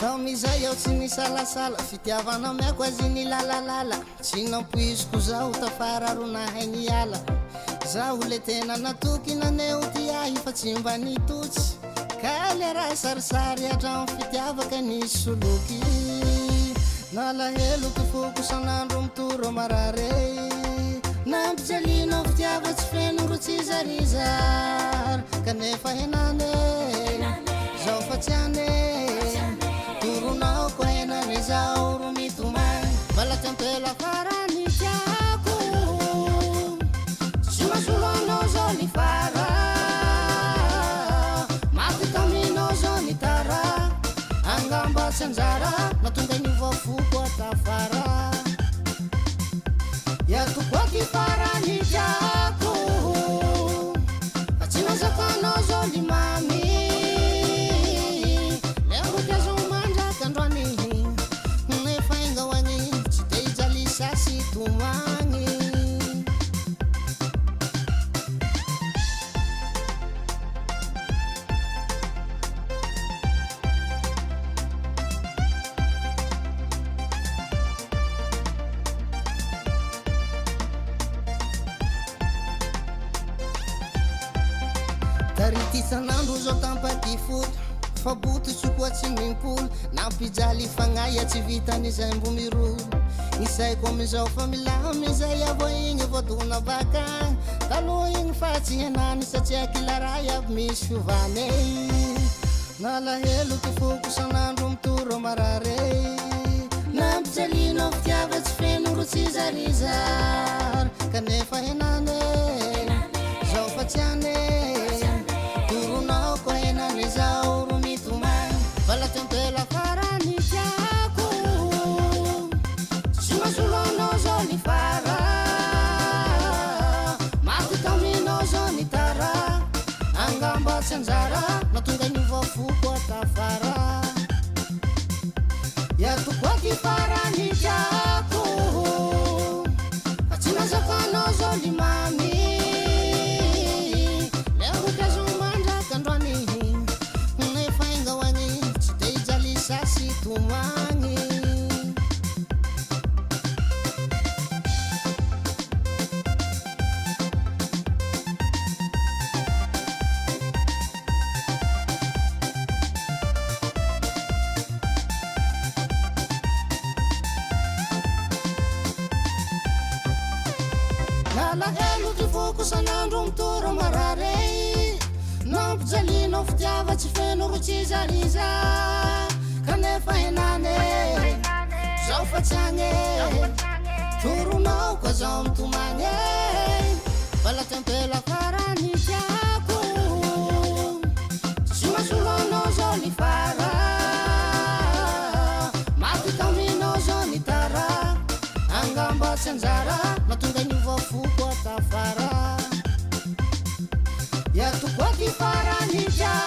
Tao mizay ao tsy nisalasala fitiavana miako azy ny lalalala tsy nampoiziko zaho tafararona haigny ala zaho le tena natoky naneo ty ahy fa tsy mba nitotsy ka le raha sarisary atramo fitiavaka nisy soloky nalahelo ty foko sanandro mitoro marare nampijalinao fitiava tsy feno ro tsy zarizary kanefa henane zaho fa tsy ane turonao ko henane zaho ro mitomany valaky ampela farany tiako solasoloanao zao ny fara maty taminao zao ny tara angamba tsy anjara natonga ny vafoko atafara yatokoaky farany tiako tsy nazakanao zao ny mamy taritysanandro zao tampaty foto fa bototsy koa tsy mimpolo nampijaly fagnaya tsy vitany zay mbo mirolo isaiko amizao fa milamy zay avo igny vodona bakagny taloha igny fa tsy henany satria kilaray aby misy fiovane nalahelo ty foko sanandro mitoro marare nampijalinao fitiava tsy feno ro tsy zarizary kanefa henane zao fa tsy ane turonao ko henane zaho ro mitomany valaky ampela farany tiako solasoloanao zao ny fara maty taminao zao ny tara angamba tsy anjara natonga ny vafoko atafara yatokoaky farany tiako tsy nazakanao zao ny mamy nalahelo ty foko sanandro mitoro marare nampijalinao fitiava tsy feno ro tsy zariza kanefa henane zaho fa tsy agny toronao koa zaho mitomagny valaky ampela farany tiako solasoloanao zao ny fara maty taminao zao ny tara angamba tsy anjara natonga ny vafoko atafara yatokoaky farany tiako